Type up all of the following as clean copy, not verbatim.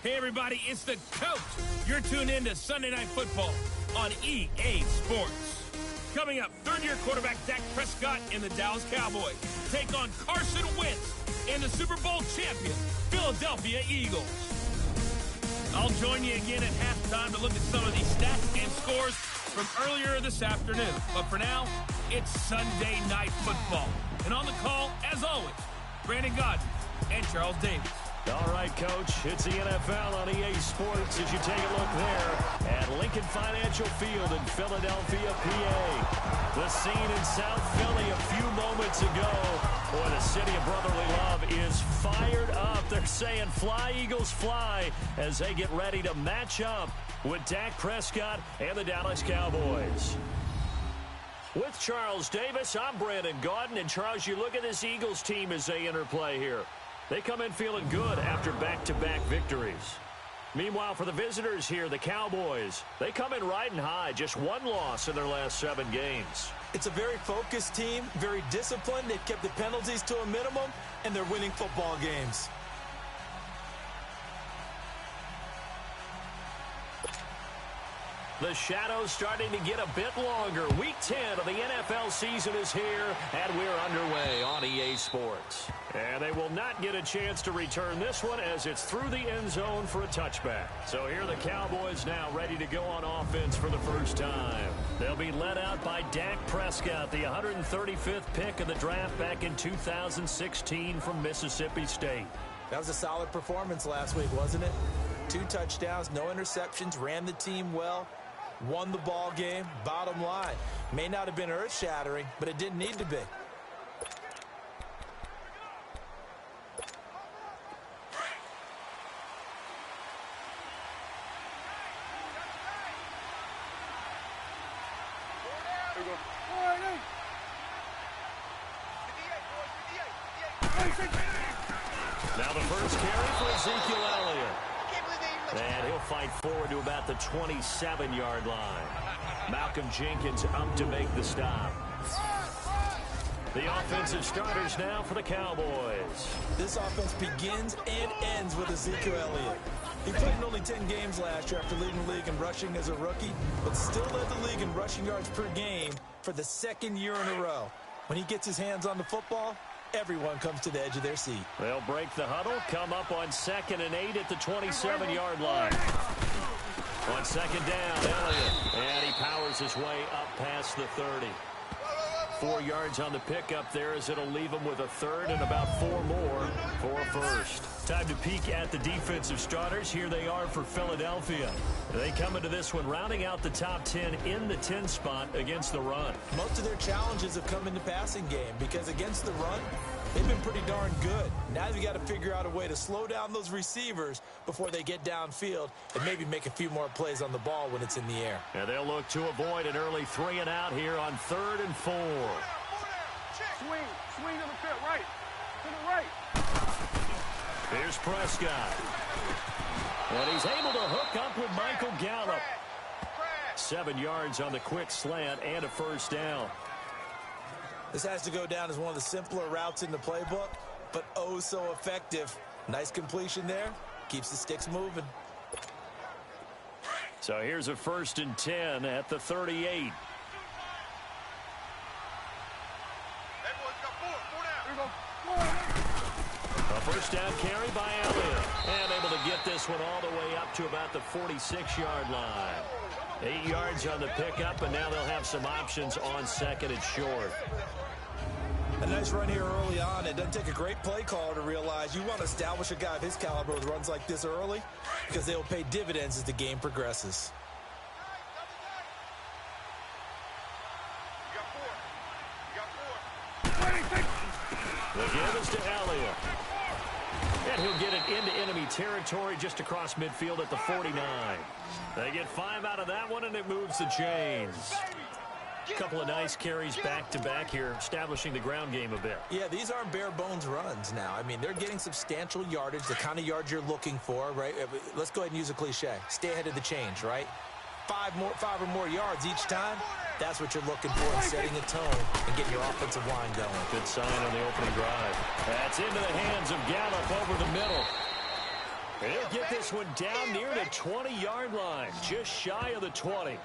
Hey, everybody, it's the coach. You're tuned in to Sunday Night Football on EA Sports. Coming up, third-year quarterback Dak Prescott and the Dallas Cowboys take on Carson Wentz and the Super Bowl champion Philadelphia Eagles. I'll join you again at halftime to look at some of these stats and scores from earlier this afternoon. But for now, it's Sunday Night Football. And on the call, as always, Brandon Godden and Charles Davis. All right, Coach, it's the NFL on EA Sports as you take a look there at Lincoln Financial Field in Philadelphia, PA. The scene in South Philly a few moments ago. Boy, the city of brotherly love is fired up. They're saying fly, Eagles, fly as they get ready to match up with Dak Prescott and the Dallas Cowboys. With Charles Davis, I'm Brandon Godden. And, Charles, you look at this Eagles team as they interplay here. They come in feeling good after back-to-back victories. Meanwhile, for the visitors here, the Cowboys, they come in riding high, just one loss in their last 7 games. It's a very focused team, very disciplined. They've kept the penalties to a minimum, and they're winning football games. The shadows starting to get a bit longer. Week 10 of the NFL season is here, and we're underway on EA Sports. And they will not get a chance to return this one as it's through the end zone for a touchback. So here are the Cowboys now ready to go on offense for the first time. They'll be led out by Dak Prescott, the 135th pick of the draft back in 2016 from Mississippi State. That was a solid performance last week, wasn't it? 2 touchdowns, no interceptions, ran the team well. Won the ball game. Bottom line, may not have been earth-shattering, but it didn't need to be. Now the first carry for Ezekiel Elliott. And he'll fight forward to about the 27-yard line. Malcolm Jenkins up to make the stop. The offensive starters now for the Cowboys. This offense begins and ends with Ezekiel Elliott. He played in only 10 games last year after leading the league in rushing as a rookie, but still led the league in rushing yards per game for the 2nd year in a row. When he gets his hands on the football, everyone comes to the edge of their seat. They'll break the huddle, come up on 2nd and 8 at the 27-yard line. On 2nd down, Elliott, and he powers his way up past the 30. 4 yards on the pickup there as it'll leave him with a 3rd and about 4 more for a first. Time to peek at the defensive starters. Here they are for Philadelphia. They come into this one rounding out the top 10 in the 10 spot against the run. Most of their challenges have come in the passing game because against the run, they've been pretty darn good. Now they've got to figure out a way to slow down those receivers before they get downfield and maybe make a few more plays on the ball when it's in the air. And they'll look to avoid an early 3 and out here on 3rd and 4. Swing to the field, right. To the right. Here's Prescott. And he's able to hook up with Michael Gallup. 7 yards on the quick slant and a first down. This has to go down as one of the simpler routes in the playbook, but oh so effective. Nice completion there. Keeps the sticks moving. So here's a 1st and 10 at the 38. A first down carry by Elliott. And able to get this one all the way up to about the 46-yard line. 8 yards on the pickup, and now they'll have some options on 2nd and short. A nice run here early on. It doesn't take a great play caller to realize you want to establish a guy of his caliber with runs like this early because they will pay dividends as the game progresses. The give is to Elliott. And he'll get it into enemy territory just across midfield at the 49. They get 5 out of that one, and it moves the chains. A couple of nice carries back-to-back here, establishing the ground game a bit. Yeah, these aren't bare-bones runs now. I mean, they're getting substantial yardage, the kind of yards you're looking for, right? Let's go ahead and use a cliche. Stay ahead of the change, right? 5 or more yards each time. That's what you're looking for in setting a tone and getting your offensive line going. Good sign on the opening drive. That's into the hands of Gallup over the middle. He'll get this one down near the 20-yard line, just shy of the 20.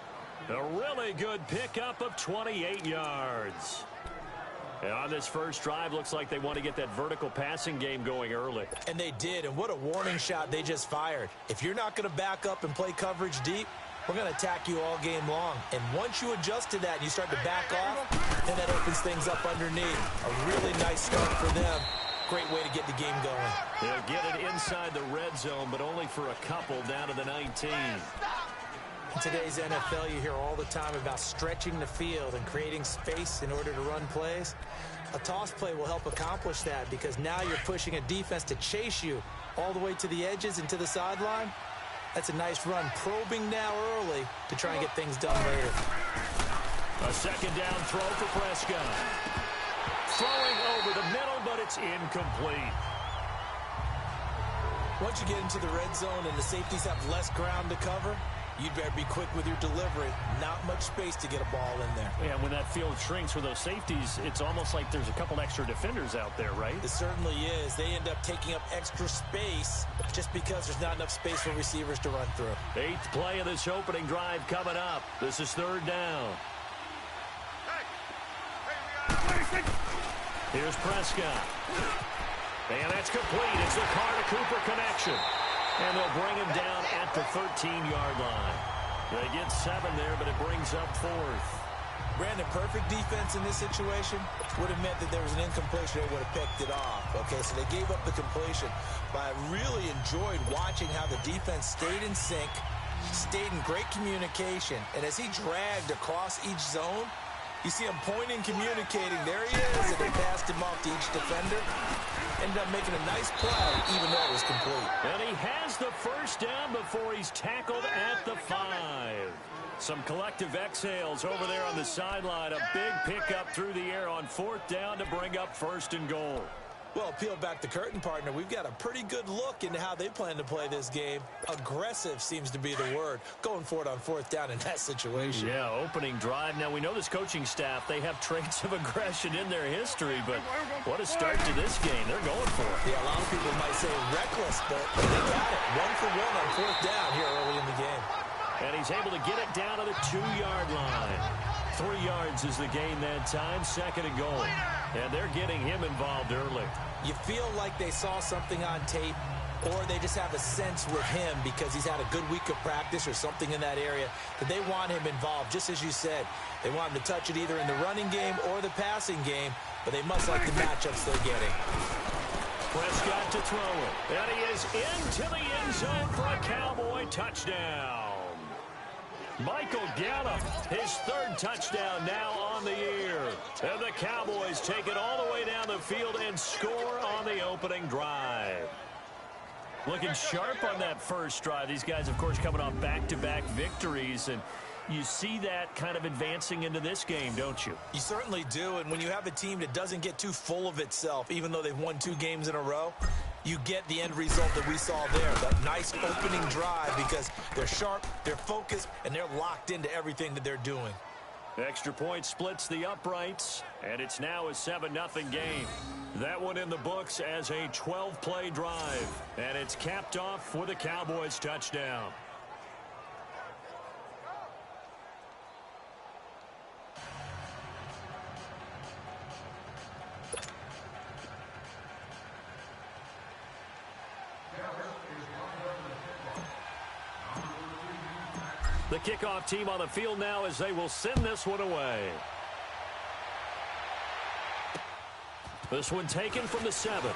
A really good pickup of 28 yards. And on this first drive, looks like they want to get that vertical passing game going early. And they did, and what a warning shot they just fired. If you're not going to back up and play coverage deep, we're going to attack you all game long. And once you adjust to that and you start to back off, then that opens things up underneath. A really nice start for them. Great way to get the game going. They'll get it inside the red zone, but only for a couple down to the 19. In today's NFL, you hear all the time about stretching the field and creating space in order to run plays. A toss play will help accomplish that because now you're pushing a defense to chase you all the way to the edges and to the sideline. That's a nice run, probing now early to try and get things done later. A second down throw for Prescott. Throwing over the middle, but it's incomplete. Once you get into the red zone and the safeties have less ground to cover, you'd better be quick with your delivery. Not much space to get a ball in there. Yeah, when that field shrinks with those safeties, it's almost like there's a couple extra defenders out there, right? It certainly is. They end up taking up extra space just because there's not enough space for receivers to run through. 8th play of this opening drive coming up. This is 3rd down. Here's Prescott. And that's complete. It's the Carter-Cooper connection. And they'll bring him down at the 13-yard line. They get 7 there, but it brings up 4th. Brandon, perfect defense in this situation would have meant that there was an incompletion. They would have picked it off. Okay, so they gave up the completion. But I really enjoyed watching how the defense stayed in sync, stayed in great communication. And as he dragged across each zone, you see him pointing, communicating. There he is, and they passed him off to each defender. Ended up making a nice play, even though it was complete. And he has the first down before he's tackled at the 5. Some collective exhales over there on the sideline. A big pickup through the air on 4th down to bring up 1st and goal. Well, peel back the curtain, partner. We've got a pretty good look into how they plan to play this game. Aggressive seems to be the word. Going for it on 4th down in that situation. Yeah, opening drive. Now, we know this coaching staff, they have traits of aggression in their history, but what a start to this game. They're going for it. Yeah, a lot of people might say reckless, but they got it. 1 for 1 on 4th down here early in the game. And he's able to get it down to the 2-yard line. 3 yards is the gain that time, 2nd and goal. And they're getting him involved early. You feel like they saw something on tape, or they just have a sense with him because he's had a good week of practice or something in that area that they want him involved, just as you said. They want him to touch it either in the running game or the passing game, but they must like the matchups they're getting. Prescott to throw it. And he is into the end zone for a Cowboy touchdown. Michael Gallup, his 3rd touchdown now on the year. And the Cowboys take it all the way down the field and score on the opening drive. Looking sharp on that first drive. These guys, of course, coming off back-to-back victories, and you see that kind of advancing into this game, don't you? You certainly do, and when you have a team that doesn't get too full of itself, even though they've won 2 games in a row, you get the end result that we saw there, that nice opening drive, because they're sharp, they're focused, and they're locked into everything that they're doing. Extra point splits the uprights, and it's now a 7-0 game. That one in the books as a 12-play drive, and it's capped off with a Cowboys touchdown. The kickoff team on the field now as they will send this one away. This one taken from the 7. Now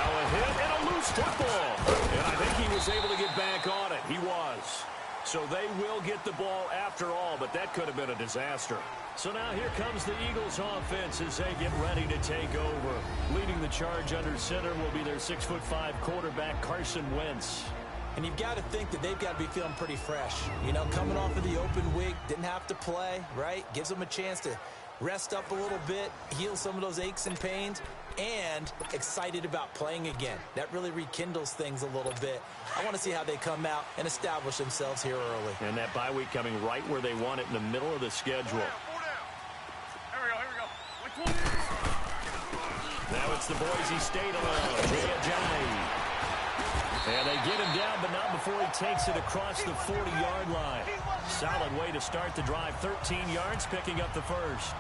a hit and a loose football. And I think he was able to get back on it. He was. So they will get the ball after all, but that could have been a disaster. So now here comes the Eagles offense as they get ready to take over. Leading the charge under center will be their 6'5" quarterback, Carson Wentz. And you've got to think that they've got to be feeling pretty fresh. You know, coming off of the open week, didn't have to play, right? Gives them a chance to rest up a little bit, heal some of those aches and pains, and excited about playing again. That really rekindles things a little bit. I want to see how they come out and establish themselves here early. And that bye week coming right where they want it in the middle of the schedule. Here we go. Now it's the Boise State alone. Jay Ajayi. And they get him down, but not before he takes it across the 40-yard line. Solid way to start the drive. 13 yards, picking up the first.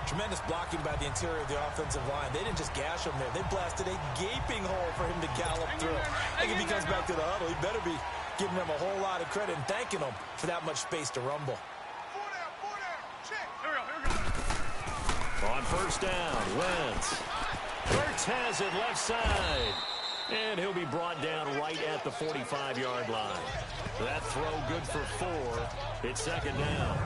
Tremendous blocking by the interior of the offensive line. They didn't just gash him there. They blasted a gaping hole for him to gallop through. I think if he comes back to the huddle, he better be giving them a whole lot of credit and thanking them for that much space to rumble. On first down, Wentz. Burks has it left side. And he'll be brought down right at the 45-yard line. That throw good for 4. It's second down.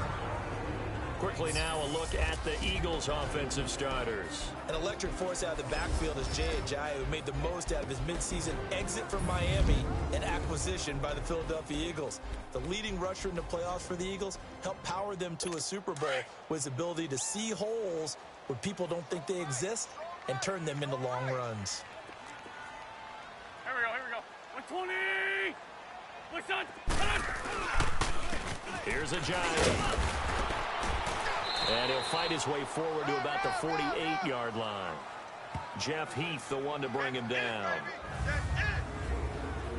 Quickly now a look at the Eagles' offensive starters. An electric force out of the backfield is Jay Ajayi, who made the most out of his midseason exit from Miami and acquisition by the Philadelphia Eagles. The leading rusher in the playoffs for the Eagles helped power them to a Super Bowl with his ability to see holes where people don't think they exist and turn them into long runs. Here we go. 120! What's on? Here's Ajayi. And he'll fight his way forward to about the 48-yard line. Jeff Heath, the one to bring him down.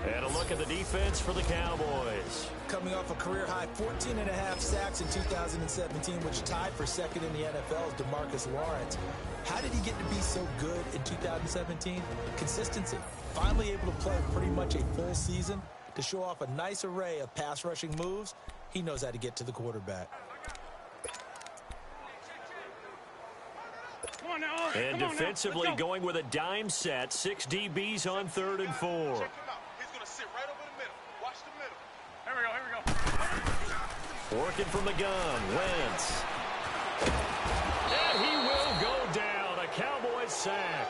And a look at the defense for the Cowboys. Coming off a career-high 14.5 sacks in 2017, which tied for second in the NFL, is DeMarcus Lawrence. How did he get to be so good in 2017? Consistency. Finally able to play pretty much a full season to show off a nice array of pass-rushing moves. He knows how to get to the quarterback. And defensively going with a dime set. 6 DBs on 3rd and 4. He's going to sit right over the middle. Watch the middle. Here we go. Working from the gun. Wentz. And he will go down. A Cowboys sack.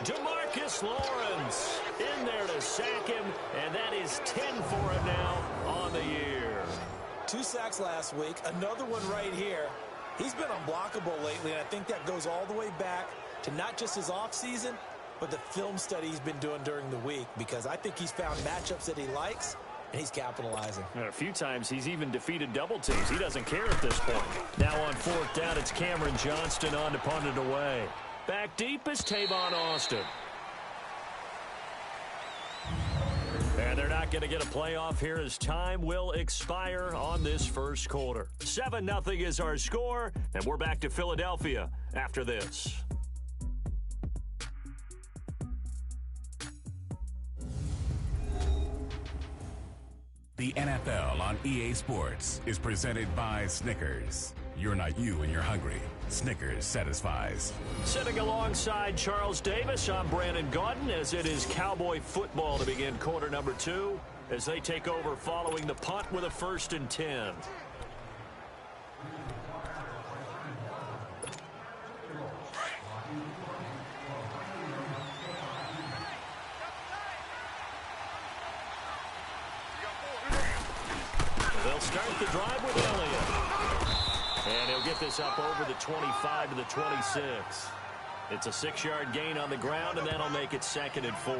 DeMarcus Lawrence in there to sack him. And that is 10 for him now on the year. 2 sacks last week. Another one right here. He's been unblockable lately, and I think that goes all the way back to not just his offseason, but the film study he's been doing during the week, because I think he's found matchups that he likes, and he's capitalizing. And a few times he's even defeated double teams. He doesn't care at this point. Now on 4th down, it's Cameron Johnston on to punt it away. Back deep is Tavon Austin. And they're not going to get a playoff here as time will expire on this first quarter. 7-0 is our score, and we're back to Philadelphia after this. The NFL on EA Sports is presented by Snickers. You're not you and you're hungry. Snickers satisfies. Sitting alongside Charles Davis, I'm Brandon Gaudin, as it is Cowboy football to begin quarter number 2 as they take over following the punt with a 1st and 10. They'll start the drive with Elliott. And he'll get this up over the 25 to the 26. It's a 6-yard gain on the ground, and that'll make it 2nd and 4.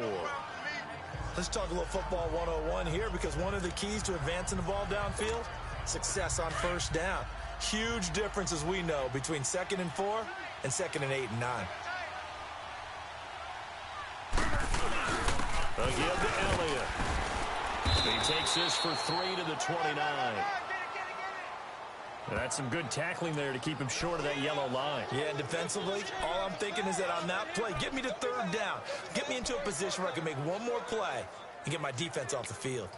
Let's talk a little football 101 here, because one of the keys to advancing the ball downfield, success on first down. Huge difference, as we know, between 2nd and 4 and 2nd and 8 and 9. Again to Elliott. He takes this for 3 to the 29. That's some good tackling there to keep him short of that yellow line. Yeah, and defensively, all I'm thinking is that on that play, get me to 3rd down. Get me into a position where I can make one more play and get my defense off the field.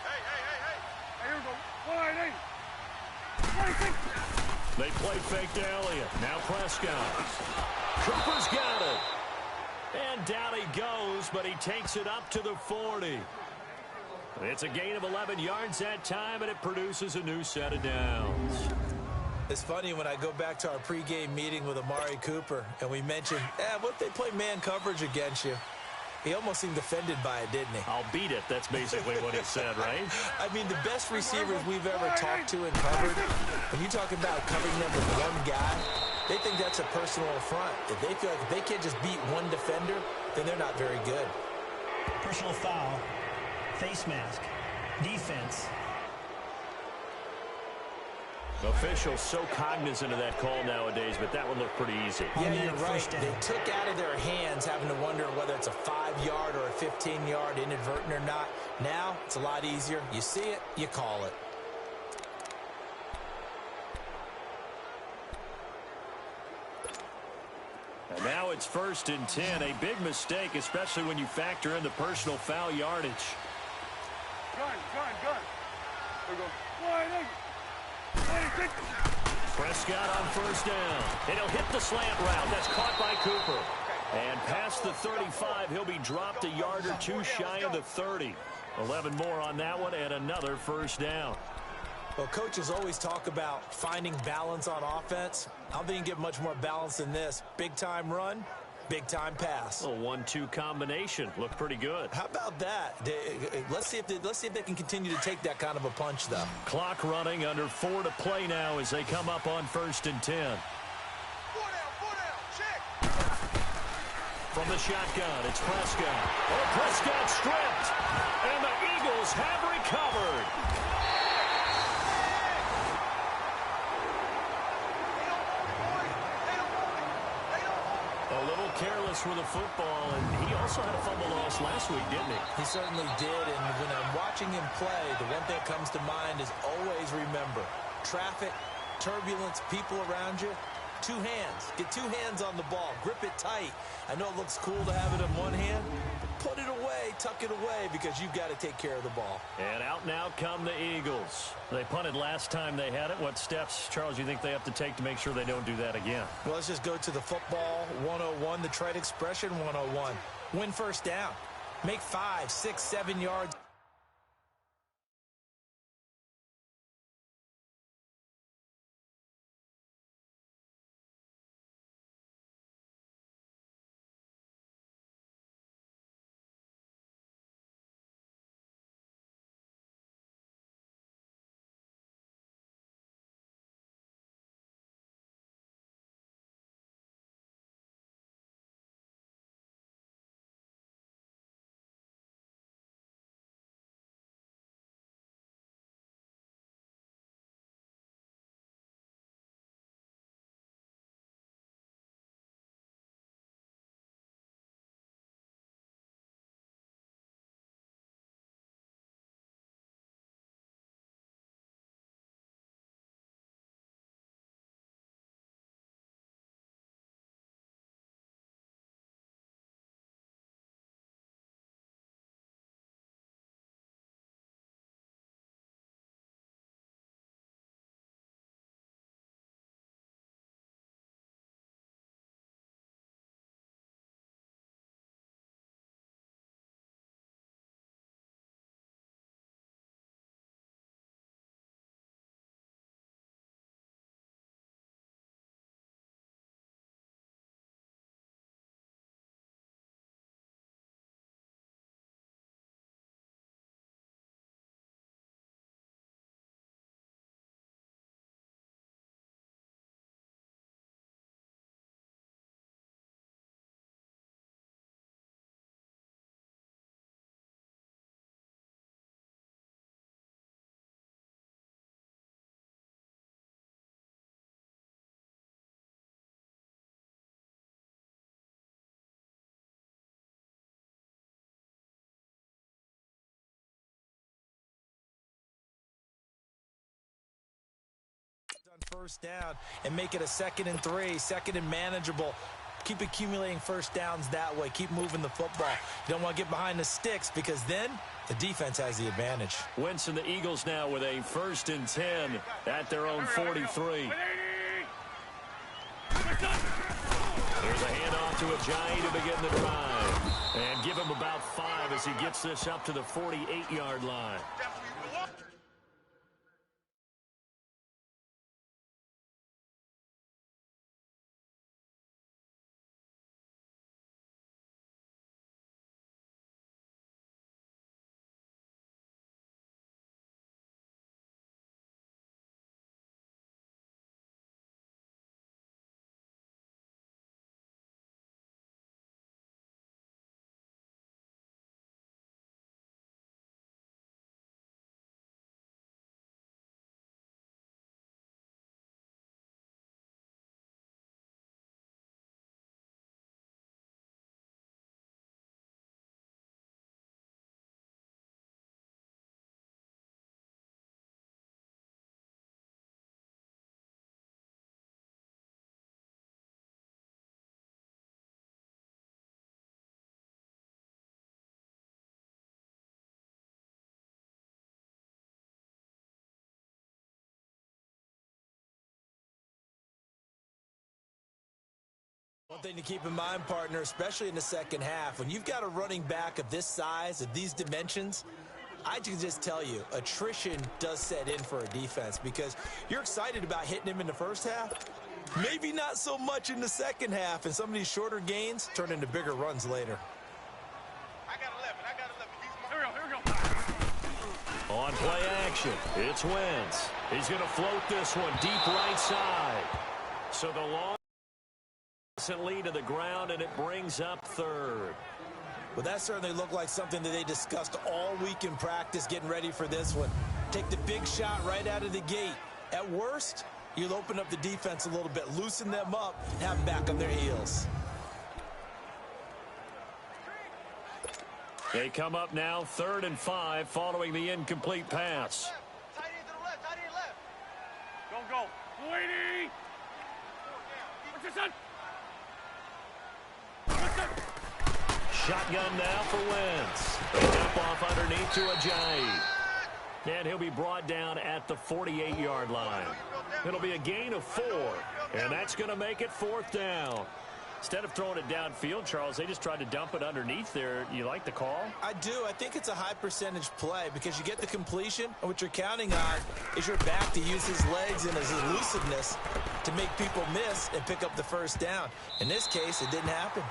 Hey, here we go. 180. They play fake to Elliott. Now Prescott. Cooper's got it. And down he goes, but he takes it up to the 40. It's a gain of 11 yards that time, and it produces a new set of downs. It's funny when I go back to our pregame meeting with Amari Cooper, and we mentioned, what if they play man coverage against you? He almost seemed offended by it, didn't he? I'll beat it. That's basically what he said, right? I mean, the best receivers we've ever talked to and covered, when you talk about covering them with one guy, they think that's a personal affront. If they feel like if they can't just beat one defender, then they're not very good. Personal foul, face mask, defense. Officials so cognizant of that call nowadays, but that one looked pretty easy. Yeah, you're right. They took out of their hands having to wonder whether it's a 5-yard or a 15-yard inadvertent or not. Now, it's a lot easier. You see it, you call it. And now it's 1st and 10. A big mistake, especially when you factor in the personal foul yardage. Gun. There we go. Prescott on 1st down. And he'll hit the slant route. That's caught by Cooper. And past the 35, he'll be dropped a yard or two shy of the 30. 11 more on that one and another 1st down. Well, coaches always talk about finding balance on offense. I don't think you can get much more balance than this. Big-time run, big-time pass. A 1-2 combination. Looked pretty good. How about that? Let's see if they can continue to take that kind of a punch, though. Clock running, under 4 to play now as they come up on 1st and 10. 4 down, check. From the shotgun, it's Prescott. Oh, Prescott stripped. And the Eagles have recovered. A little careless with the football, and he also had a fumble loss last week, didn't he? He certainly did, and when I'm watching him play, the one thing that comes to mind is always remember, traffic, turbulence, people around you, 2 hands. Get 2 hands on the ball. Grip it tight. I know it looks cool to have it in one hand, but put it away, tuck it away, because you've got to take care of the ball. And out now come the Eagles. They punted last time they had it. What steps, Charles, you think they have to take to make sure they don't do that again? Well, let's just go to the football 101, the trade expression 101. Win 1st down. Make 5, 6, 7 yards. On 1st down and make it a 2nd and 3, 2nd and manageable. Keep accumulating 1st downs that way. Keep moving the football. You don't want to get behind the sticks because then the defense has the advantage. Wentz and the Eagles now with a 1st and 10 at their own 43. There's a handoff to Ajayi to begin the drive. And give him about 5 as he gets this up to the 48-yard line. One thing to keep in mind, partner, especially in the second half, when you've got a running back of this size, of these dimensions, I can just tell you, attrition does set in for a defense because you're excited about hitting him in the first half. Maybe not so much in the second half, and some of these shorter gains turn into bigger runs later. I got 11. Here we go. On play action, it's Wentz. He's going to float this one deep right side. So the long lead to the ground, and it brings up third. Well, that certainly looked like something that they discussed all week in practice getting ready for this one. Take the big shot right out of the gate. At worst, you'll open up the defense a little bit, loosen them up, and have them back on their heels. They come up now 3rd and 5 following the incomplete pass. Tight end to the left. Tight end left. Go. Lady. What's your son? Shotgun now for Wentz. Up off underneath to Ajayi. And he'll be brought down at the 48-yard line. It'll be a gain of 4, and that's going to make it 4th down. Instead of throwing it downfield, Charles, they just tried to dump it underneath there. You like the call? I do. I think it's a high percentage play because you get the completion, and what you're counting on is your back to use his legs and his elusiveness to make people miss and pick up the first down. In this case, it didn't happen.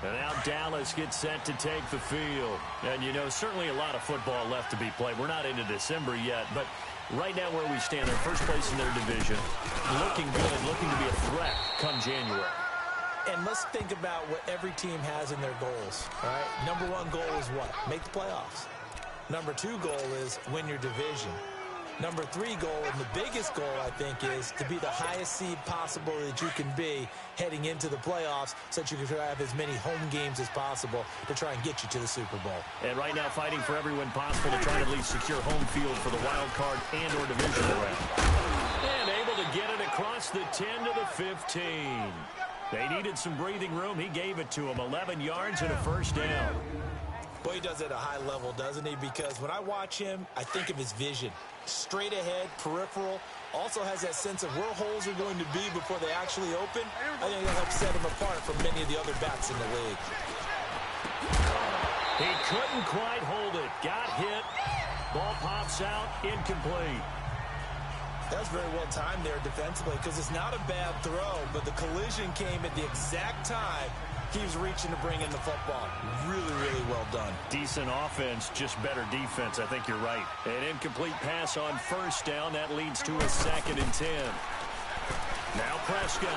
And now Dallas gets set to take the field. And, you know, certainly a lot of football left to be played. We're not into December yet, but right now where we stand, they're first place in their division, looking good, looking to be a threat come January. And let's think about what every team has in their goals, all right? Number 1 goal is what? Make the playoffs. Number 2 goal is win your division. Number 3 goal, and the biggest goal, I think, is to be the highest seed possible that you can be heading into the playoffs so that you can have as many home games as possible to try and get you to the Super Bowl. And right now fighting for every win possible to try and at least secure home field for the wild card and or divisional round. And able to get it across the 10 to the 15. They needed some breathing room. He gave it to them. 11 yards and a first down. Boy, he does it at a high level, doesn't he? Because when I watch him, I think of his vision. Straight ahead, peripheral, also has that sense of where holes are going to be before they actually open. I think that helps set him apart from many of the other backs in the league. He couldn't quite hold it. Got hit. Ball pops out. Incomplete. That was very well timed there defensively because it's not a bad throw, but the collision came at the exact time he was reaching to bring in the football. Really, really well done. Decent offense, just better defense. I think you're right. An incomplete pass on first down. That leads to a 2nd and 10. Now Prescott.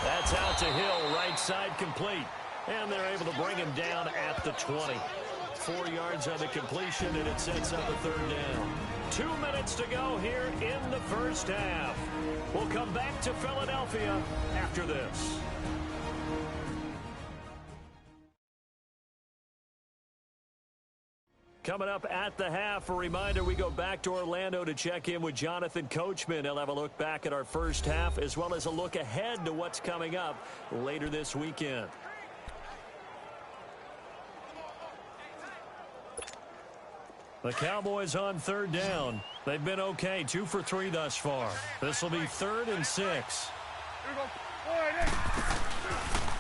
That's out to Hill. Right side complete. And they're able to bring him down at the 20. 4 yards on the completion, and it sets up a 3rd down. 2 minutes to go here in the first half. We'll come back to Philadelphia after this. Coming up at the half, a reminder, we go back to Orlando to check in with Jonathan Coachman. He'll have a look back at our first half as well as a look ahead to what's coming up later this weekend. The Cowboys on 3rd down. They've been okay, 2 for 3 thus far. This will be 3rd and 6.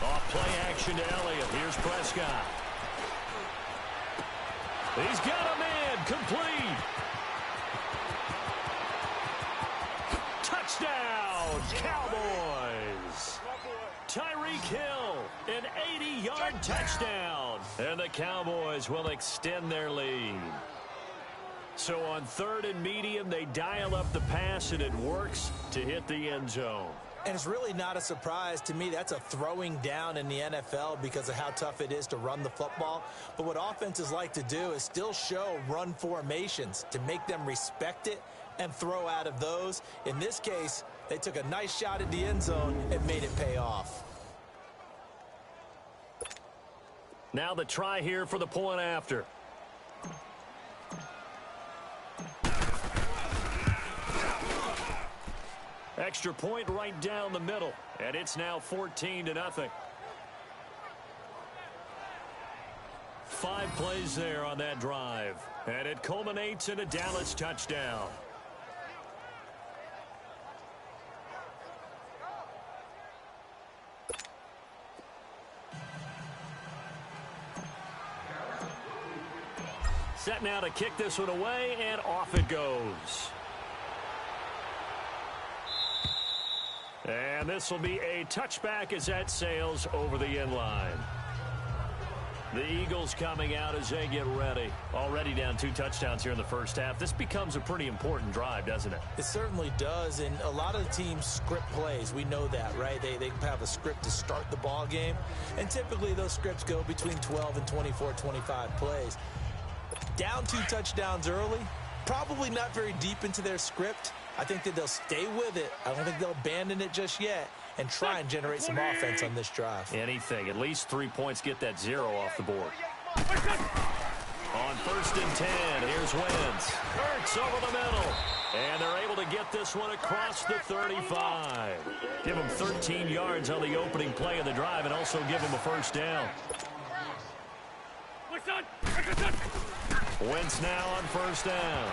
Off play action to Elliott. Here's Prescott. He's got a man. Complete. Touchdown, Cowboys. Tyreek Hill, an 80-yard touchdown. And the Cowboys will extend their lead. So on 3rd and medium, they dial up the pass, and it works to hit the end zone. And it's really not a surprise to me. That's a throwing down in the NFL because of how tough it is to run the football. But what offenses like to do is still show run formations to make them respect it and throw out of those. In this case, they took a nice shot at the end zone and made it pay off. Now the try here for the point after. Extra point right down the middle, and it's now 14-0. 5 plays there on that drive. And it culminates in a Dallas touchdown. Set now to kick this one away, and off it goes. And this will be a touchback as that sails over the end line. The Eagles coming out as they get ready. Already down 2 touchdowns here in the first half. This becomes a pretty important drive, doesn't it? It certainly does, and a lot of the teams script plays. We know that, right? They have a script to start the ball game, and typically those scripts go between 12 and 24, 25 plays. Down 2 touchdowns early, probably not very deep into their script. I think that they'll stay with it. I don't think they'll abandon it just yet and try and generate some offense on this drive. Anything. At least 3 points, get that 0 off the board. On 1st and 10, here's Wentz. Hurts over the middle. And they're able to get this one across the 35. Give them 13 yards on the opening play of the drive and also give them a first down. Wentz now on 1st down.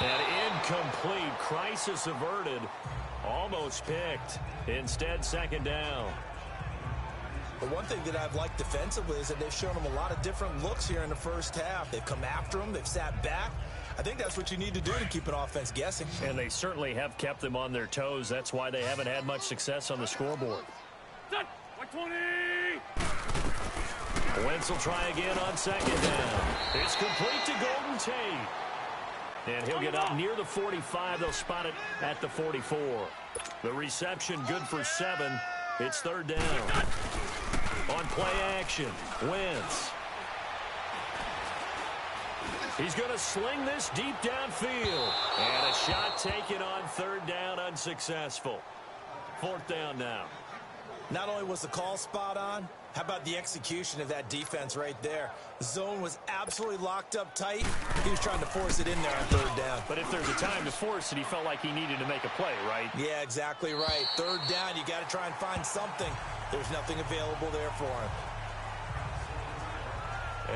And incomplete. Crisis averted. Almost picked. Instead, 2nd down. The one thing that I've liked defensively is that they've shown them a lot of different looks here in the first half. They've come after them. They've sat back. I think that's what you need to do to keep an offense guessing. And they certainly have kept them on their toes. That's why they haven't had much success on the scoreboard. Set. 20. Wentz will try again on 2nd down. It's complete to Golden Tate. And he'll get up near the 45. They'll spot it at the 44. The reception good for 7. It's 3rd down. On play action, Wentz. He's going to sling this deep downfield. And a shot taken on 3rd down, unsuccessful. 4th down now. Not only was the call spot on, how about the execution of that defense right there? The zone was absolutely locked up tight. He was trying to force it in there on 3rd down. But if there's a time to force it, he felt like he needed to make a play, right? Yeah, exactly right. 3rd down, you got to try and find something. There's nothing available there for him.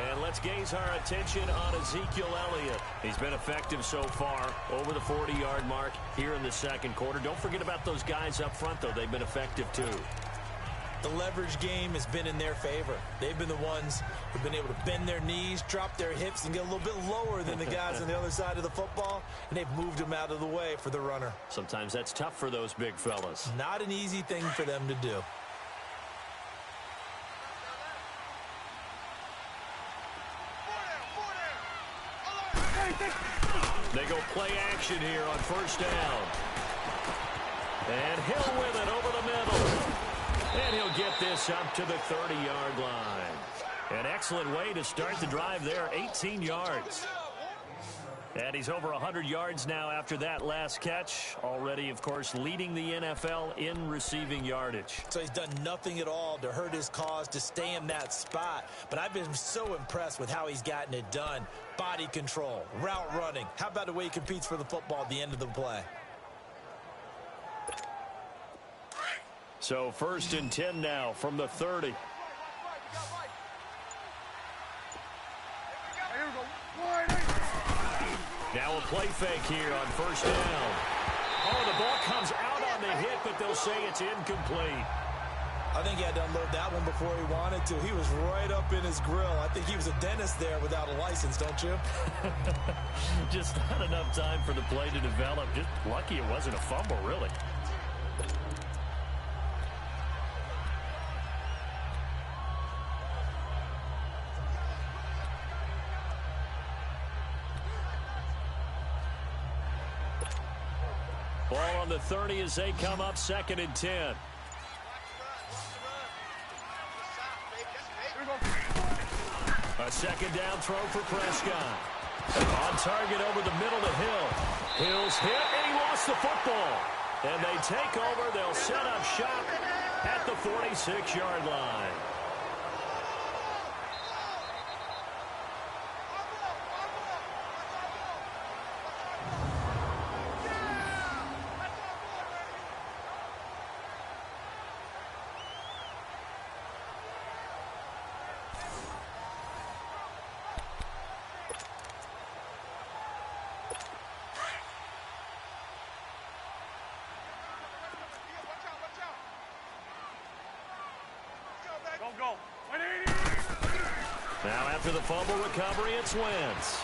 And let's gaze our attention on Ezekiel Elliott. He's been effective so far, over the 40-yard mark here in the 2nd quarter. Don't forget about those guys up front, though. They've been effective, too. The leverage game has been in their favor. They've been the ones who've been able to bend their knees, drop their hips, and get a little bit lower than the guys on the other side of the football, and they've moved them out of the way for the runner. Sometimes that's tough for those big fellas. Not an easy thing for them to do. They go play action here on 1st down. And Hill with it over the middle. And he'll get this up to the 30-yard line. An excellent way to start the drive there, 18 yards. And he's over 100 yards now after that last catch. Already, of course, leading the NFL in receiving yardage. So he's done nothing at all to hurt his cause, to stay in that spot. But I've been so impressed with how he's gotten it done. Body control, route running. How about the way he competes for the football at the end of the play? So 1st and 10 now from the 30. Now a play fake here on 1st down. Oh, the ball comes out on the hit, but they'll say it's incomplete. I think he had to unload that one before he wanted to. He was right up in his grill. I think he was a dentist there without a license, don't you? Just not enough time for the play to develop. Just lucky it wasn't a fumble, really. Ball on the 30 as they come up 2nd and 10. A 2nd down throw for Prescott. On target over the middle to Hill. Hill's hit, and he lost the football. And they take over. They'll set up shop at the 46-yard line. Go. 180. Now after the fumble recovery, it's Wentz.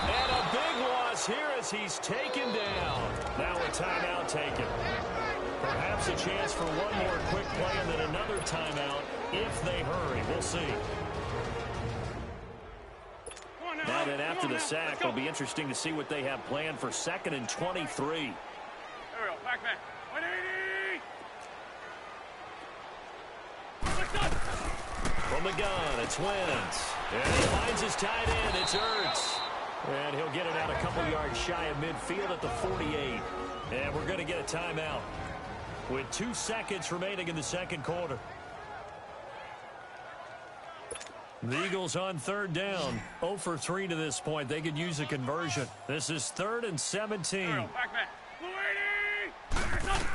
And a big loss here as he's taken down. Now a timeout taken. Perhaps a chance for one more quick play and then another timeout if they hurry. We'll see. Now then after the sack, it'll be interesting to see what they have planned for 2nd and 23. There we go. Back. 180. From the gun, it's Wentz. And he finds his tight end. It's Ertz. And he'll get it out a couple yards shy of midfield at the 48. And we're going to get a timeout with 2 seconds remaining in the second quarter. The Eagles on 3rd down. 0 for 3 to this point. They could use a conversion. This is 3rd and 17. Back. 180.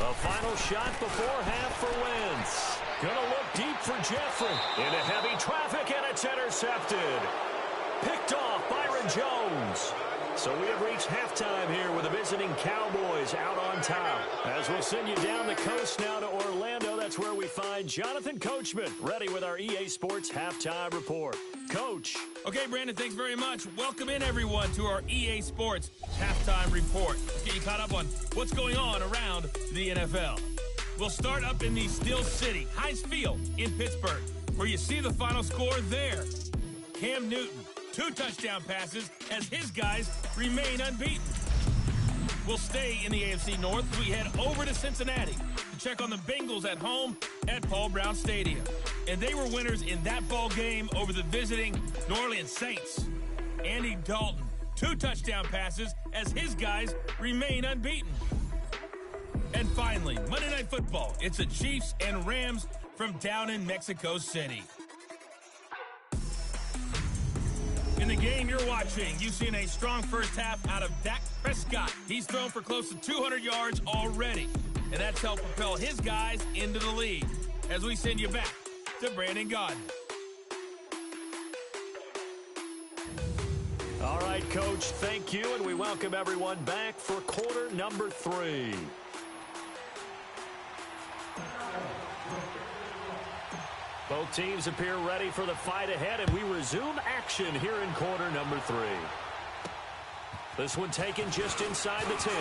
A final shot before half for Wentz. Gonna look deep for Jeffrey. Into heavy traffic, and it's intercepted. Picked off Byron Jones. So we have reached halftime here with the visiting Cowboys out on top. As we'll send you down the coast now to Orlando, that's where we find Jonathan Coachman, ready with our EA Sports Halftime Report. Coach. Okay, Brandon, thanks very much. Welcome in, everyone, to our EA Sports Halftime Report. Let's get you caught up on what's going on around the NFL. We'll start up in the Steel City, Heinz Field in Pittsburgh, where you see the final score there. Cam Newton, 2 touchdown passes as his guys remain unbeaten. We'll stay in the AFC North as we head over to Cincinnati to check on the Bengals at home at Paul Brown Stadium. And they were winners in that ball game over the visiting New Orleans Saints. Andy Dalton, 2 touchdown passes as his guys remain unbeaten. And finally, Monday Night Football. It's the Chiefs and Rams from down in Mexico City. In the game you're watching, you've seen a strong first half out of Dak Prescott. He's thrown for close to 200 yards already, and that's helped propel his guys into the lead. As we send you back to Brandon Gaudin. All right, Coach, thank you, and we welcome everyone back for quarter number 3. Both teams appear ready for the fight ahead, and we resume action here in quarter number 3. This one taken just inside the 10.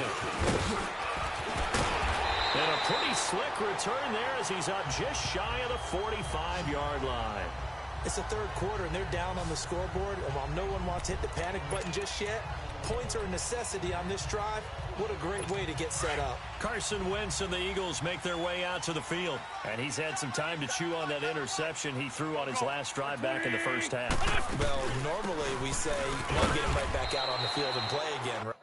And a pretty slick return there as he's up just shy of the 45-yard line. It's the 3rd quarter, and they're down on the scoreboard. And while no one wants to hit the panic button just yet, points are a necessity on this drive. What a great way to get set up. Carson Wentz and the Eagles make their way out to the field. And he's had some time to chew on that interception he threw on his last drive back in the first half. Well, normally we say, get him right back out on the field and play again, right?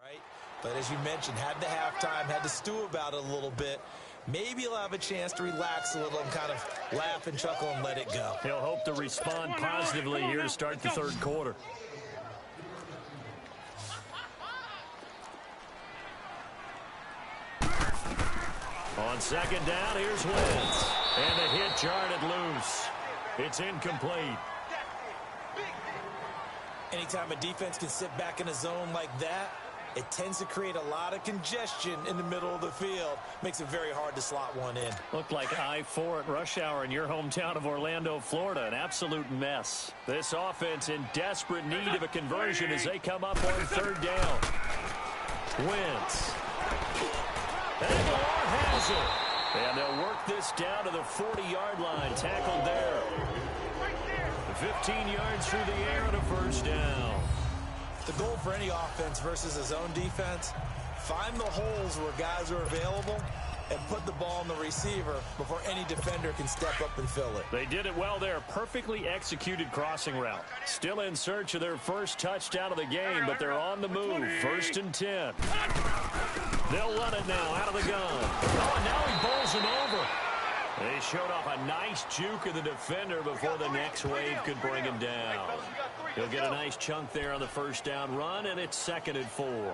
Right? But as you mentioned, had the halftime, had to stew about it a little bit. Maybe he'll have a chance to relax a little and kind of laugh and chuckle and let it go. He'll hope to respond positively here to start the 3rd quarter. On second down, here's Wentz. And the hit jarred it loose. It's incomplete. Anytime a defense can sit back in a zone like that, it tends to create a lot of congestion in the middle of the field. Makes it very hard to slot one in. Looked like I-4 at rush hour in your hometown of Orlando, Florida. An absolute mess. This offense in desperate need of a conversion as they come up on third down. Wentz. And Moore has it. And they'll work this down to the 40-yard line. Tackled there. 15 yards through the air and a first down. The goal for any offense versus a zone defense, find the holes where guys are available and put the ball in the receiver before any defender can step up and fill it. They did it well there. Perfectly executed crossing route. Still in search of their first touchdown of the game, but they're on the move. 1st and 10. They'll run it now out of the gun. Oh, and now he bowls him over. They showed off a nice juke of the defender before the next wave could bring him down. He'll get a nice chunk there on the first down run, and it's 2nd and 4.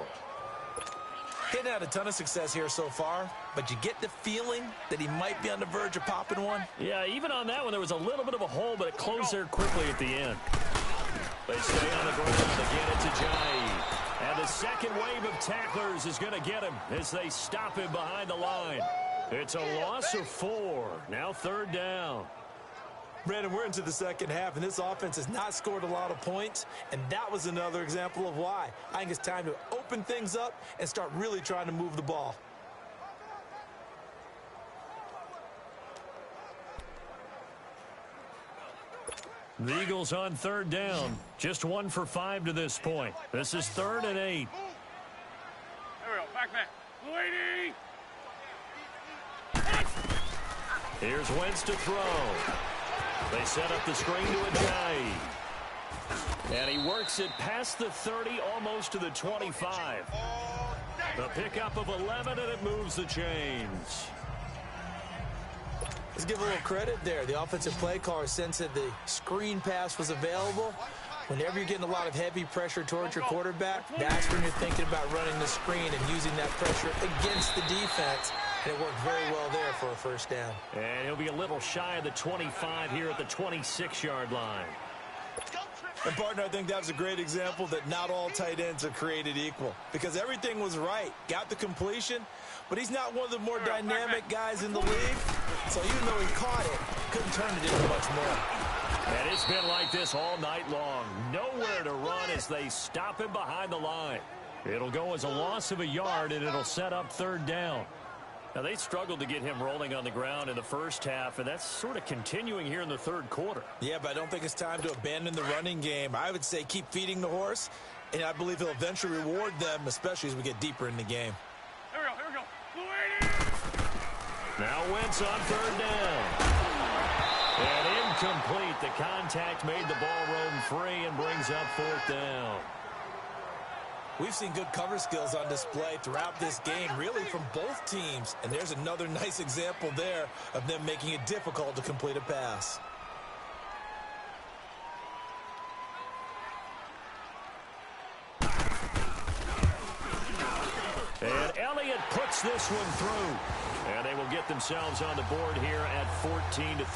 He's had a ton of success here so far, but you get the feeling that he might be on the verge of popping one. Yeah, even on that one, there was a little bit of a hole, but it closed there quickly at the end. They stay on the ground. Again, it's Ajayi. And the second wave of tacklers is going to get him as they stop him behind the line. It's a loss of 4. Now 3rd down. Brandon, we're into the second half, and this offense has not scored a lot of points, and that was another example of why. I think it's time to open things up and start really trying to move the ball. The Eagles on 3rd down. Just 1 for 5 to this point. This is 3rd and 8. There we go. Back. Lady! Here's Wentz to throw. They set up the screen to Ajayi. And he works it past the 30, almost to the 25. The pickup of 11, and it moves the chains. Let's give a little credit there. The offensive play caller sensed that the screen pass was available. Whenever you're getting a lot of heavy pressure towards your quarterback, that's when you're thinking about running the screen and using that pressure against the defense. And it worked very well there for a first down. And he'll be a little shy of the 25 here at the 26-yard line. And, partner, I think that was a great example that not all tight ends are created equal. Because everything was right. Got the completion, but he's not one of the more dynamic guys in the league. So even though he caught it, couldn't turn it into much more. And it's been like this all night long. Nowhere to run as they stop him behind the line. It'll go as a loss of a yard, and it'll set up 3rd down. Now, they struggled to get him rolling on the ground in the first half, and that's sort of continuing here in the 3rd quarter. Yeah, but I don't think it's time to abandon the running game. I would say keep feeding the horse, and I believe he'll eventually reward them, especially as we get deeper in the game. Here we go. Now Wentz on 3rd down. And incomplete. The contact made the ball roam free and brings up 4th down. We've seen good cover skills on display throughout this game, really from both teams. And there's another nice example there of them making it difficult to complete a pass. And Elliott puts this one through. And they will get themselves on the board here at 14-3.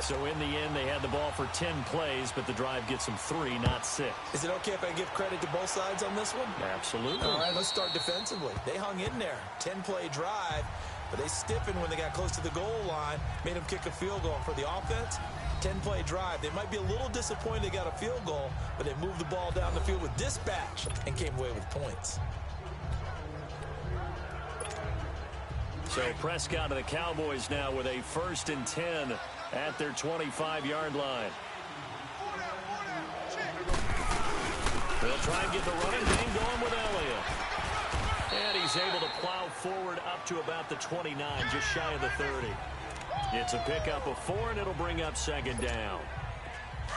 So in the end, they had the ball for 10 plays, but the drive gets them 3, not 6. Is it okay if I give credit to both sides on this one? Absolutely. All right, let's start defensively. They hung in there. 10-play drive, but they stiffened when they got close to the goal line, made them kick a field goal. For the offense, 10-play drive. They might be a little disappointed they got a field goal, but they moved the ball down the field with dispatch and came away with points. So Prescott of the Cowboys now with a 1st and 10 at their 25-yard line. They'll try and get the running game going with Elliott. And he's able to plow forward up to about the 29, just shy of the 30. It's a pickup of 4, and it'll bring up 2nd down.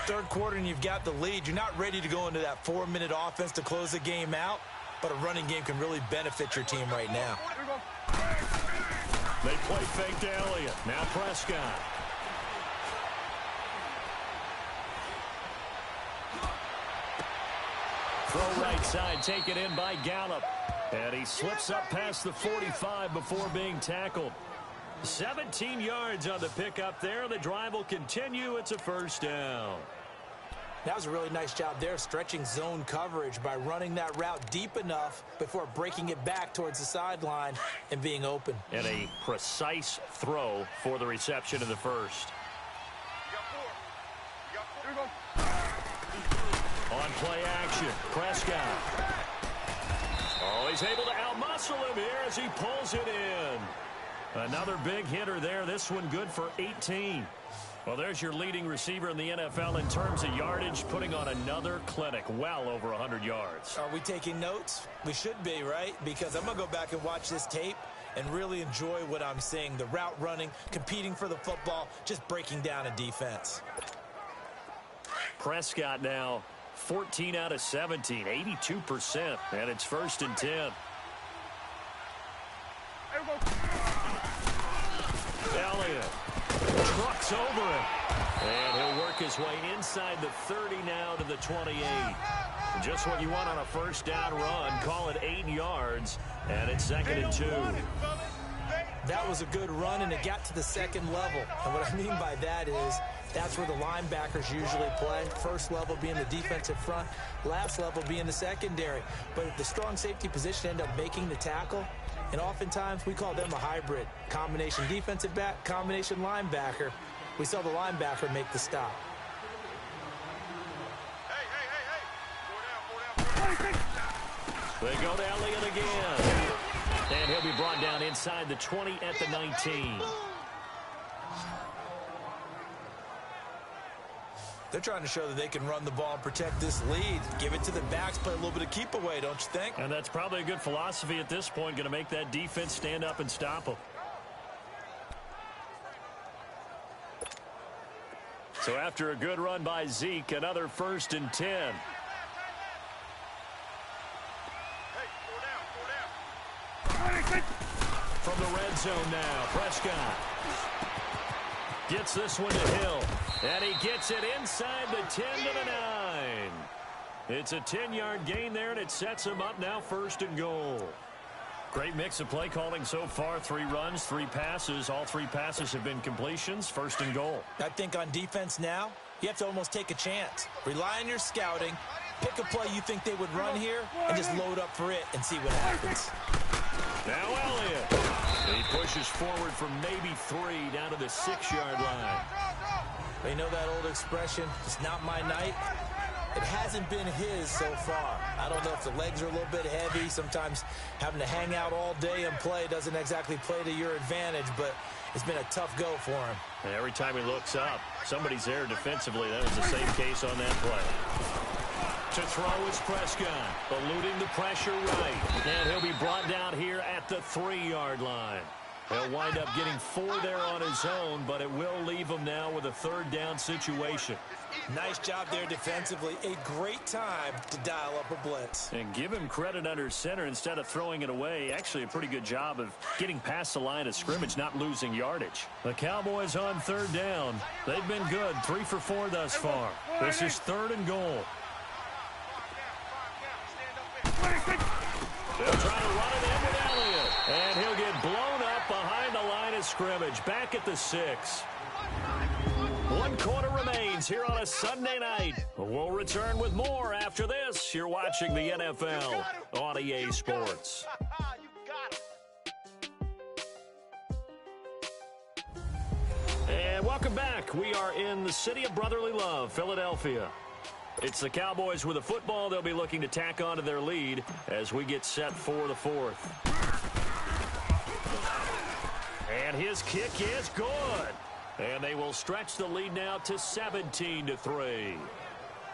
3rd quarter, and you've got the lead. You're not ready to go into that 4-minute offense to close the game out, but a running game can really benefit your team right now. They play fake to Elliott. Now Prescott. Throw right side, taken in by Gallup. And he slips up past the 45 before being tackled. 17 yards on the pickup there. The drive will continue. It's a first down. That was a really nice job there, stretching zone coverage by running that route deep enough before breaking it back towards the sideline and being open. And a precise throw for the reception in the first. On play action, Prescott. Oh, he's able to outmuscle him here as he pulls it in. Another big hitter there. This one good for 18. Well, there's your leading receiver in the NFL in terms of yardage, putting on another clinic, well over 100 yards. Are we taking notes? We should be, right? Because I'm going to go back and watch this tape and really enjoy what I'm seeing. The route running, competing for the football, just breaking down a defense. Prescott now 14 out of 17, 82%, and it's 1st and 10. Elliott trucks over it, and he'll work his way inside the 30 now to the 28. Just what you want on a first down run. Call it 8 yards, and it's 2nd and 2. That was a good run, and it got to the second level. And what I mean by that is that's where the linebackers usually play. First level being the defensive front, last level being the secondary. But if the strong safety position end up making the tackle, and oftentimes we call them a hybrid. Combination defensive back, combination linebacker. We saw the linebacker make the stop. They go to Elliott again. And he'll be brought down inside the 20 at the 19. They're trying to show that they can run the ball and protect this lead. Give it to the backs, play a little bit of keep away, don't you think? And that's probably a good philosophy at this point, going to make that defense stand up and stop them. So after a good run by Zeke, another 1st and 10. From the red zone now, Prescott gets this one to Hill, and he gets it inside the 10 to the 9. It's a 10-yard gain there, and it sets him up now 1st and goal. Great mix of play calling so far. 3 runs, 3 passes. All 3 passes have been completions. 1st and goal. I think on defense now, you have to almost take a chance. Rely on your scouting. Pick a play you think they would run here, and just load up for it and see what happens. Now Elliott. He pushes forward from maybe 3 down to the 6-yard line. You know that old expression, it's not my night? It hasn't been his so far. I don't know if the legs are a little bit heavy. Sometimes having to hang out all day and play doesn't exactly play to your advantage, but it's been a tough go for him. And every time he looks up, somebody's there defensively. That was the same case on that play. To throw is Prescott, eluding the pressure right. And he'll be brought down here at the 3-yard line. He'll wind up getting 4 there on his own, but it will leave him now with a 3rd down situation. Nice job there defensively. A great time to dial up a blitz. And give him credit under center instead of throwing it away. Actually a pretty good job of getting past the line of scrimmage, not losing yardage. The Cowboys on 3rd down. They've been good, 3 for 4 thus far. This is 3rd and goal. They'll try to run it in with Elliott. And he'll get blown up behind the line of scrimmage. Back at the 6. 1 quarter remains here on a Sunday night. We'll return with more after this. You're watching the NFL on EA Sports. And welcome back. We are in the city of brotherly love, Philadelphia. It's the Cowboys with a football. They'll be looking to tack on to their lead as we get set for the 4th. And his kick is good. And they will stretch the lead now to 17-3.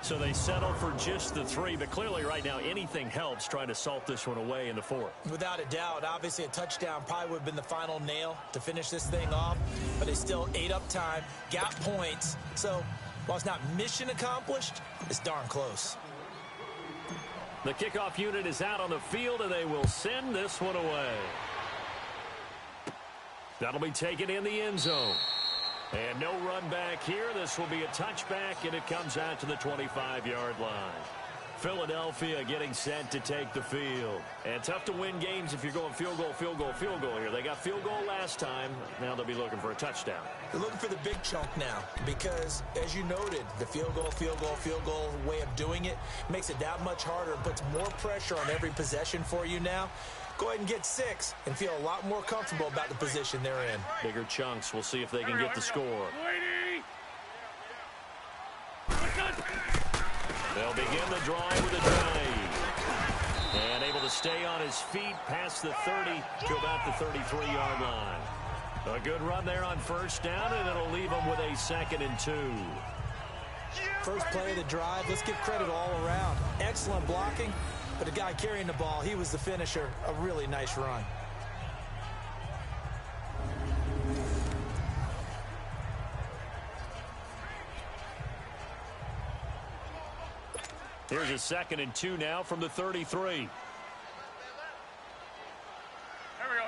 So they settle for just the 3, but clearly right now anything helps trying to salt this one away in the 4th. Without a doubt, obviously a touchdown probably would have been the final nail to finish this thing off, but they still ate up time, got points. So while it's not mission accomplished, it's darn close. The kickoff unit is out on the field, and they will send this one away. That'll be taken in the end zone. And no run back here. This will be a touchback, and it comes out to the 25-yard line. Philadelphia getting set to take the field. And tough to win games if you're going field goal, field goal, field goal here. They got field goal last time. Now they'll be looking for a touchdown. They're looking for the big chunk now because, as you noted, the field goal, field goal, field goal way of doing it makes it that much harder and puts more pressure on every possession for you now. Go ahead and get 6 and feel a lot more comfortable about the position they're in. Bigger chunks. We'll see if they can get the score. They'll begin the drive with a drive. And able to stay on his feet past the 30 to about the 33-yard line. A good run there on first down, and it'll leave them with a 2nd and 2. First play of the drive, let's give credit all around. Excellent blocking, but the guy carrying the ball, he was the finisher. A really nice run. Here's a 2nd and 2 now from the 33. Here we go.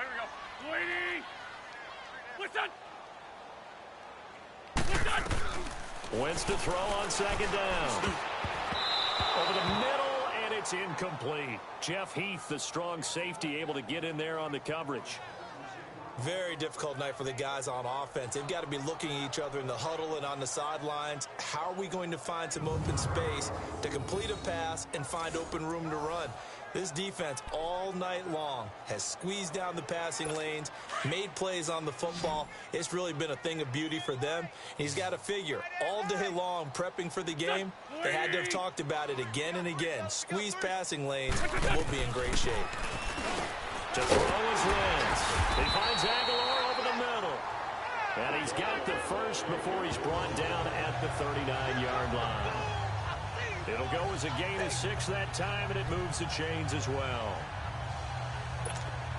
Waiting. Listen. Wentz to throw on 2nd down. Over the middle, and it's incomplete. Jeff Heath, the strong safety, able to get in there on the coverage. Very difficult night for the guys on offense. They've got to be looking at each other in the huddle and on the sidelines. How are we going to find some open space to complete a pass and find open room to run? This defense all night long has squeezed down the passing lanes, made plays on the football. It's really been a thing of beauty for them. He's got to figure all day long prepping for the game. They had to have talked about it again and again. Squeeze passing lanes, and we'll be in great shape. To throw is Wentz. He finds Aguilar over the middle. And he's got the first before he's brought down at the 39-yard line. It'll go as a gain of 6 that time, and it moves the chains as well.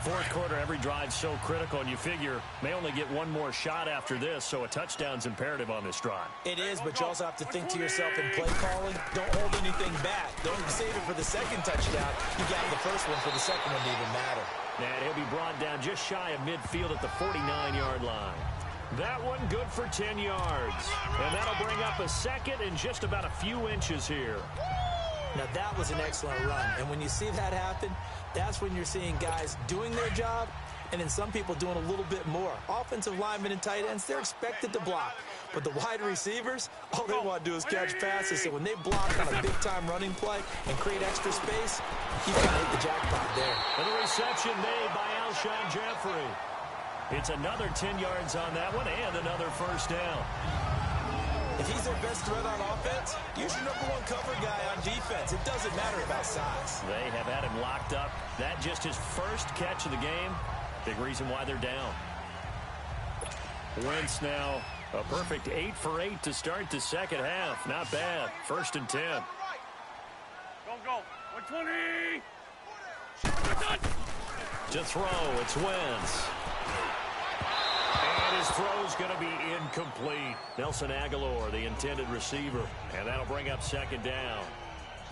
Fourth quarter, every drive's so critical, and you figure may only get one more shot after this, so a touchdown's imperative on this drive. It is, but you also have to think to yourself in play calling, don't hold anything back. Don't save it for the second touchdown. You got the first one for the second one to even matter. And he'll be brought down just shy of midfield at the 49-yard line. That one good for 10 yards. And that'll bring up a 2nd and just about a few inches here. Now that was an excellent run. And when you see that happen, that's when you're seeing guys doing their job and then some people doing a little bit more. Offensive linemen and tight ends, they're expected to block. But the wide receivers, all they want to do is catch passes. So when they block on a big-time running play and create extra space, you kind of hit the jackpot there. And the reception made by Alshon Jeffrey. It's another 10 yards on that one and another first down. If he's their best threat on offense, use your #1 cover guy on defense. It doesn't matter about size. They have had him locked up. That just his first catch of the game. Big reason why they're down. Wentz now a perfect 8 for 8 to start the second half. Not bad. 1st and 10. Go. 120. To throw, it's Wentz. And his throw's going to be incomplete. Nelson Aguilar, the intended receiver. And that'll bring up 2nd down.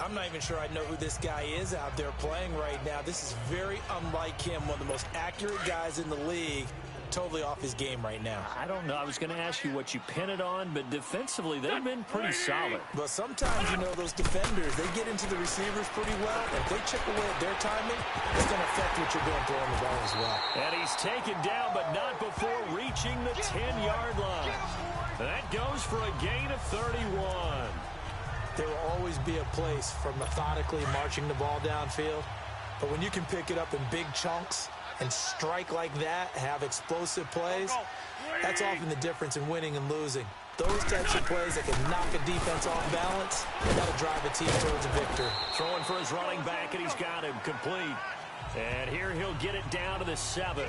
I'm not even sure I know who this guy is out there playing right now. This is very unlike him, one of the most accurate guys in the league. Totally off his game right now. I don't know. I was going to ask you what you pin it on, but defensively, they've been pretty solid. But sometimes, you know, those defenders, they get into the receivers pretty well. If they chip away at their timing, it's going to affect what you're doing throwing the ball as well. And he's taken down, but not before reaching the 10-yard line. That goes for a gain of 31. There will always be a place for methodically marching the ball downfield. But when you can pick it up in big chunks and strike like that, have explosive plays, that's often the difference in winning and losing. Those types of plays that can knock a defense off balance, that'll drive a team towards a victory. Throwing for his running back, and he's got him complete. And here he'll get it down to the 7.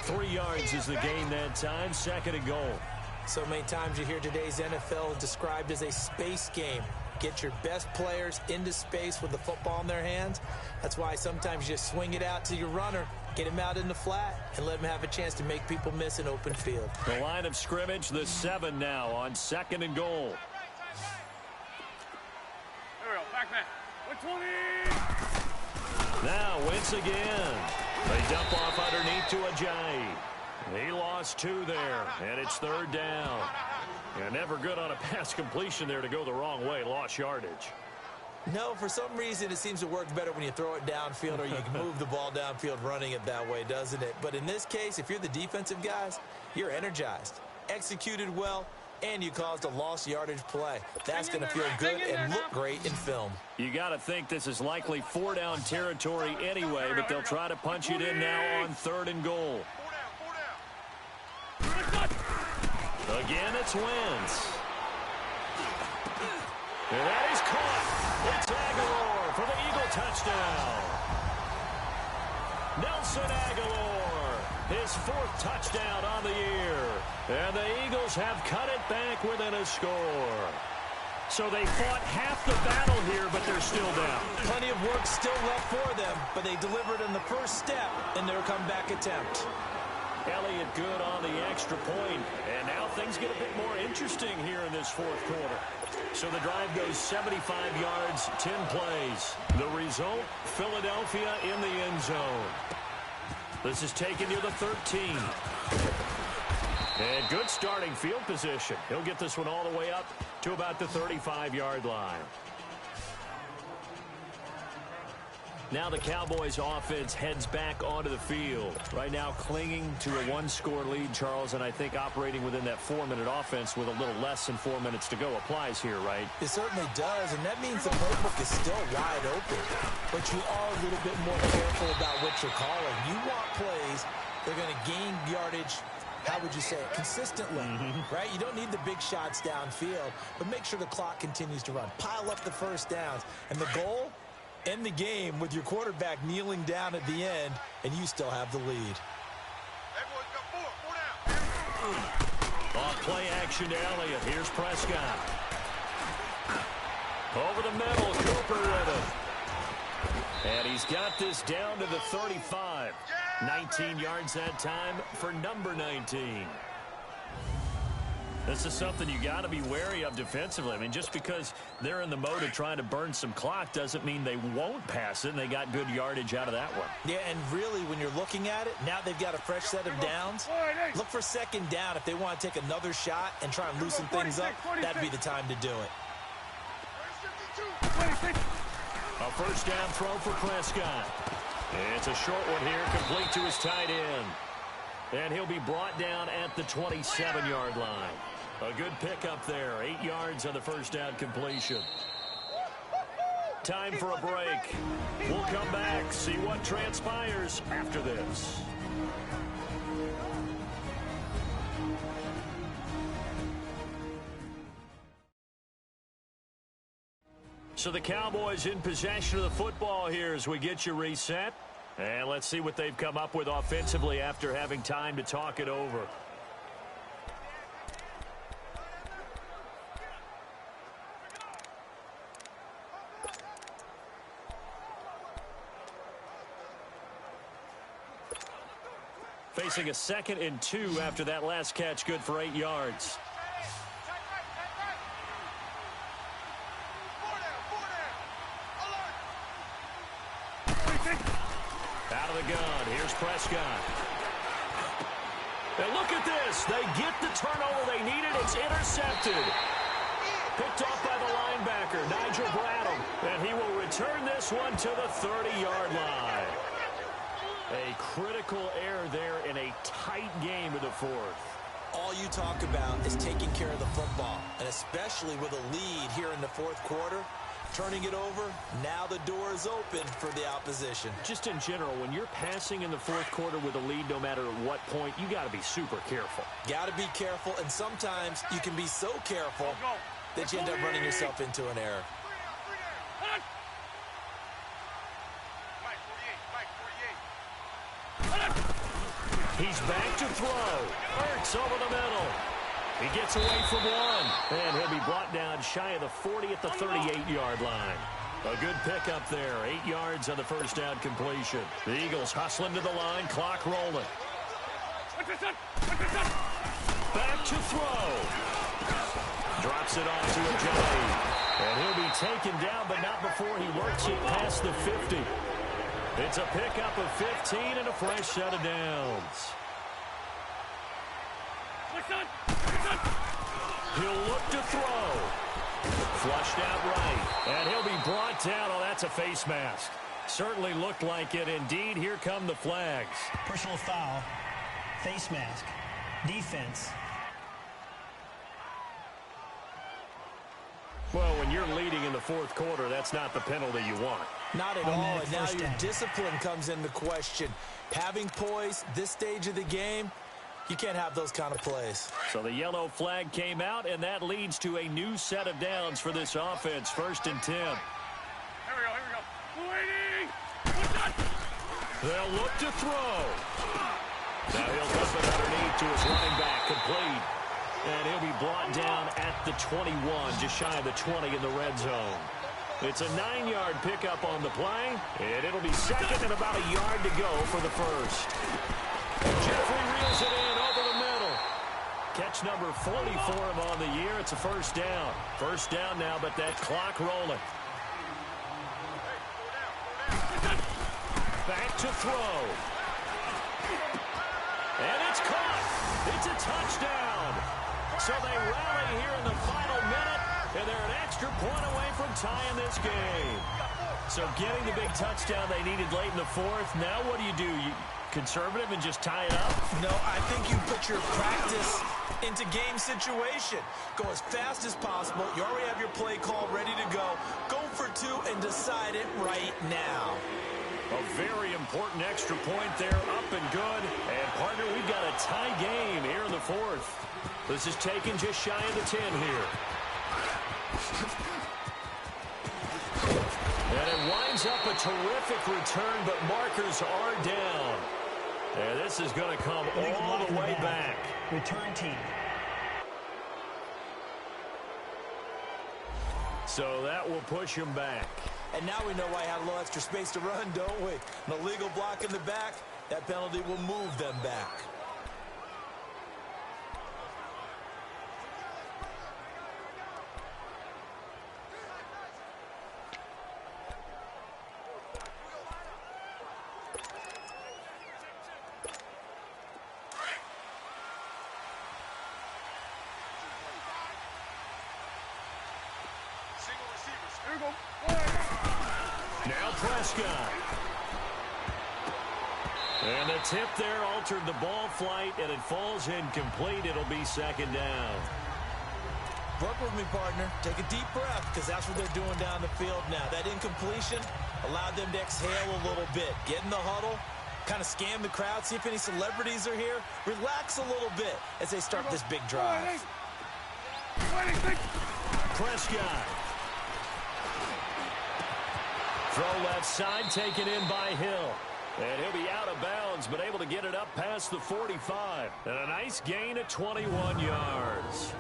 3 yards is the gain that time. 2nd and goal. So many times you hear today's NFL described as a space game. Get your best players into space with the football in their hands. That's why sometimes you just swing it out to your runner, get him out in the flat, and let him have a chance to make people miss an open field. The line of scrimmage, the 7 now on 2nd and goal. There we go. Back man. 120. Now Wentz again. They dump off underneath to Ajayi. He lost 2 there, and it's 3rd down. And never good on a pass completion there to go the wrong way. Lost yardage. No, for some reason it seems to work better when you throw it downfield or you can move the ball downfield running it that way, doesn't it? But in this case, if you're the defensive guys, you're energized, executed well, and you caused a lost yardage play. That's going to feel good and look great in film. You got to think this is likely 4-down territory anyway, but they'll try to punch it in now on 3rd and goal. Again, it's Wentz. And that is caught. It's Aguilar for the Eagle touchdown. Nelson Aguilar, his 4th touchdown on the year. And the Eagles have cut it back within a score. So they fought half the battle here, but they're still down. Plenty of work still left for them, but they delivered on the first step in their comeback attempt. Elliott good on the extra point, and now things get a bit more interesting here in this 4th quarter. So the drive goes 75 yards, 10 plays. The result, Philadelphia in the end zone. This is taken near the 13. And good starting field position. He'll get this one all the way up to about the 35-yard line. Now the Cowboys offense heads back onto the field. Right now clinging to a 1-score lead, Charles, and I think operating within that 4-minute offense with a little less than 4 minutes to go applies here, right? It certainly does, and that means the playbook is still wide open. But you are a little bit more careful about what you're calling. You want plays that are going to gain yardage, how would you say it, consistently, right? You don't need the big shots downfield, but make sure the clock continues to run. Pile up the first downs. And the goal? End the game with your quarterback kneeling down at the end, and you still have the lead. Off play action to Elliott. Here's Prescott. Over the middle, Cooper with it. And he's got this down to the 35. 19 yards that time for number 19. This is something you got to be wary of defensively. I mean, just because they're in the mode of trying to burn some clock doesn't mean they won't pass it, and they got good yardage out of that one. Yeah, and really, when you're looking at it, now they've got a fresh set of downs. Look for 2nd down if they want to take another shot and try and loosen things up. That'd be the time to do it. A 1st down throw for Prescott. It's a short one here, complete to his tight end. And he'll be brought down at the 27-yard line. A good pickup there. 8 yards on the 1st down completion. Time for a break. We'll come back, see what transpires after this. So the Cowboys in possession of the football here as we get you reset. And let's see what they've come up with offensively after having time to talk it over. Facing a 2nd and 2 after that last catch, good for 8 yards. Out of the gun, here's Prescott. And look at this. They get the turnover they needed. It's intercepted. Picked off by the linebacker, Nigel Bradham. And he will return this one to the 30-yard line. A critical error there in a tight game of the 4th. All you talk about is taking care of the football, and especially with a lead here in the 4th quarter. Turning it over, now the door is open for the opposition. Just in general, when you're passing in the 4th quarter with a lead, no matter at what point, you got to be super careful. Got to be careful, and sometimes you can be so careful that you end up running yourself into an error. He's back to throw. Ertz over the middle. He gets away from one, and he'll be brought down shy of the 40 at the 38-yard line. A good pickup there, 8 yards on the 1st down completion. The Eagles hustling to the line, clock rolling. Back to throw. Drops it off to Ajayi. And he'll be taken down, but not before he works it past the 50. It's a pickup of 15 and a fresh set of downs. He'll look to throw. Flushed out right. And he'll be brought down. Oh, that's a face mask. Certainly looked like it. Indeed, here come the flags. Personal foul. Face mask. Defense. Well, when you're leading in the fourth quarter, that's not the penalty you want. Not at all, and now your discipline comes into question. Having poise this stage of the game, you can't have those kind of plays. So the yellow flag came out, and that leads to a new set of downs for this offense. 1st and 10. Here we go. Waiting! They'll look to throw. Now he'll dump it underneath to his running back, complete. And he'll be brought down at the 21, just shy of the 20 in the red zone. It's a 9-yard pickup on the play, and it'll be second and about a yard to go for the first. Jeffrey reels it in over the middle. Catch number 40 for him on the year. It's a first down. First down now, but that clock rolling. Back to throw. And it's caught. It's a touchdown. So they rally here in the final minute, and they're an extra point away from tying this game. So getting the big touchdown they needed late in the fourth. Now what do? You conservative and just tie it up? No, I think you put your practice into game situation. Go as fast as possible. You already have your play call ready to go. Go for 2 and decide it right now. A very important extra point there, up and good. And, partner, we've got a tie game here in the fourth. This is taken just shy of the 10 here. And it winds up a terrific return, but markers are down. And this is going to come all the way back. Return team. So that will push him back. And now we know why he had a little extra space to run, don't we? An illegal block in the back, that penalty will move them back. Now Prescott. And the tip there altered the ball flight, and it falls incomplete. It'll be second down. Work with me, partner. Take a deep breath, because that's what they're doing down the field now. That incompletion allowed them to exhale a little bit. Get in the huddle, kind of scan the crowd, see if any celebrities are here. Relax a little bit as they start this big drive. Prescott. Throw left side, taken in by Hill. And he'll be out of bounds, but able to get it up past the 45. And a nice gain of 21 yards.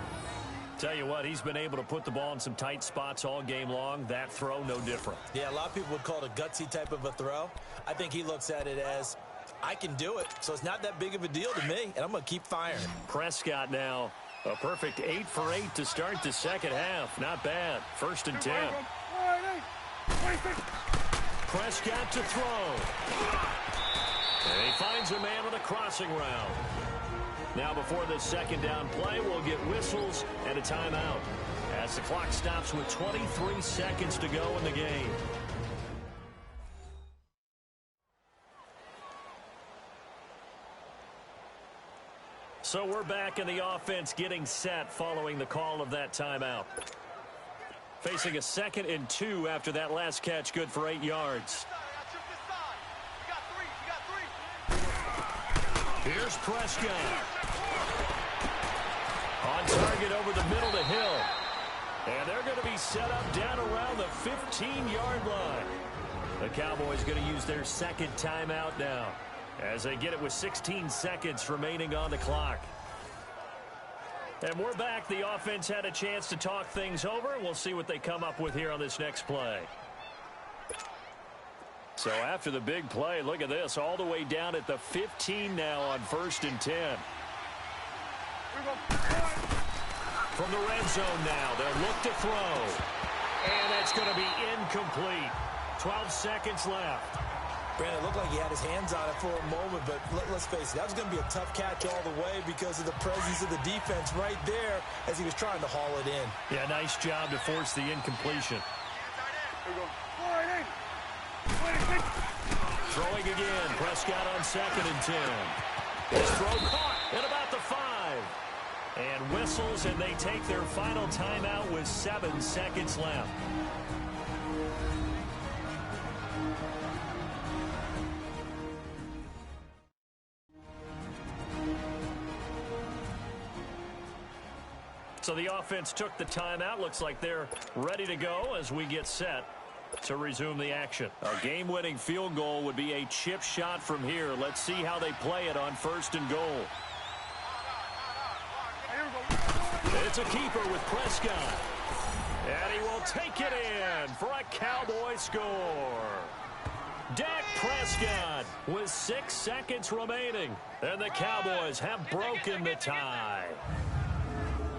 Tell you what, he's been able to put the ball in some tight spots all game long. That throw, no different. Yeah, a lot of people would call it a gutsy type of a throw. I think he looks at it as, I can do it, so it's not that big of a deal to me, and I'm going to keep firing. Prescott now, a perfect 8 for 8 to start the second half. Not bad. 1st and 10. Prescott to throw. And he finds a man on a crossing route. Now before this second down play, we'll get whistles and a timeout as the clock stops with 23 seconds to go in the game. So we're back in the offense getting set following the call of that timeout. Facing a 2nd and 2 after that last catch, good for 8 yards. Here's Prescott. On target over the middle to Hill. And they're going to be set up down around the 15-yard line. The Cowboys going to use their second timeout now as they get it with 16 seconds remaining on the clock. And we're back. The offense had a chance to talk things over. We'll see what they come up with here on this next play. So after the big play, look at this, all the way down at the 15 now on 1st and 10. From the red zone now, they'll look to throw. And that's going to be incomplete. 12 seconds left. Brandon, it looked like he had his hands on it for a moment, but let's face it, that was going to be a tough catch all the way because of the presence of the defense right there as he was trying to haul it in. Yeah, nice job to force the incompletion. Throwing again. Prescott on 2nd and 10. His throw caught at about the 5. And whistles, and they take their final timeout with 7 seconds left. So the offense took the timeout. Looks like they're ready to go as we get set to resume the action. A game-winning field goal would be a chip shot from here. Let's see how they play it on 1st and goal. It's a keeper with Prescott. And he will take it in for a Cowboy score. Dak Prescott with 6 seconds remaining. And the Cowboys have broken the tie.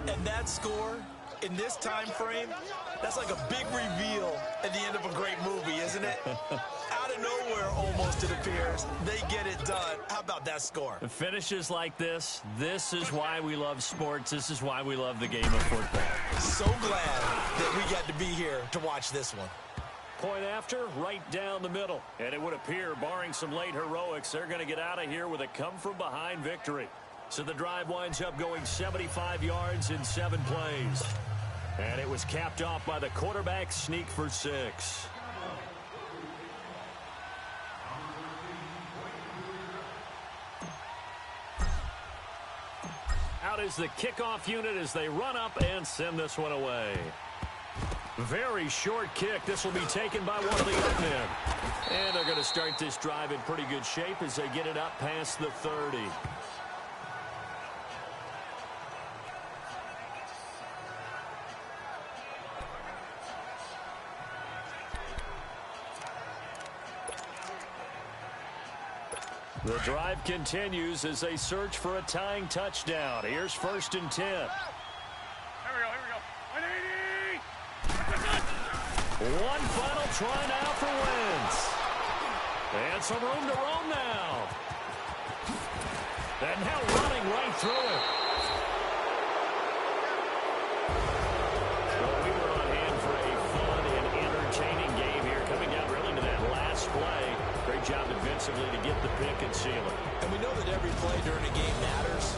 And that score, in this time frame, that's like a big reveal at the end of a great movie, isn't it? Out of nowhere, almost, it appears. They get it done. How about that score? Finishes like this is why we love sports. This is why we love the game of football. So glad that we got to be here to watch this one. Point after, right down the middle. And it would appear, barring some late heroics, they're going to get out of here with a come-from-behind victory. So the drive winds up going 75 yards in 7 plays. And it was capped off by the quarterback sneak for 6. Out is the kickoff unit as they run up and send this one away. Very short kick. This will be taken by one of the young men. And they're going to start this drive in pretty good shape as they get it up past the 30. The drive continues as they search for a tying touchdown. Here's 1st and 10. Here we go. 180! One final try now for Wentz. And some room to roam now. And now running right through it. Well, we were on hand for a fun and entertaining game here, coming down really to that last play. Great job defensively to get the pick and seal it. And we know that every play during a game matters.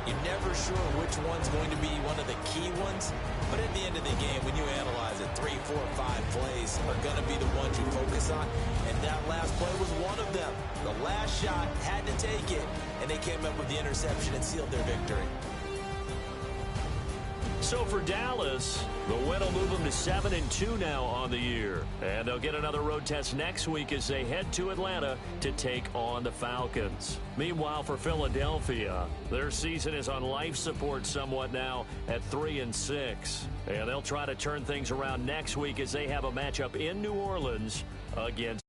You're never sure which one's going to be one of the key ones. But at the end of the game, when you analyze it, 3, 4, 5 plays are going to be the ones you focus on. And that last play was one of them. The last shot had to take it, and they came up with the interception and sealed their victory. So for Dallas, the win will move them to 7-2 now on the year. And they'll get another road test next week as they head to Atlanta to take on the Falcons. Meanwhile, for Philadelphia, their season is on life support somewhat now at 3-6. And they'll try to turn things around next week as they have a matchup in New Orleans against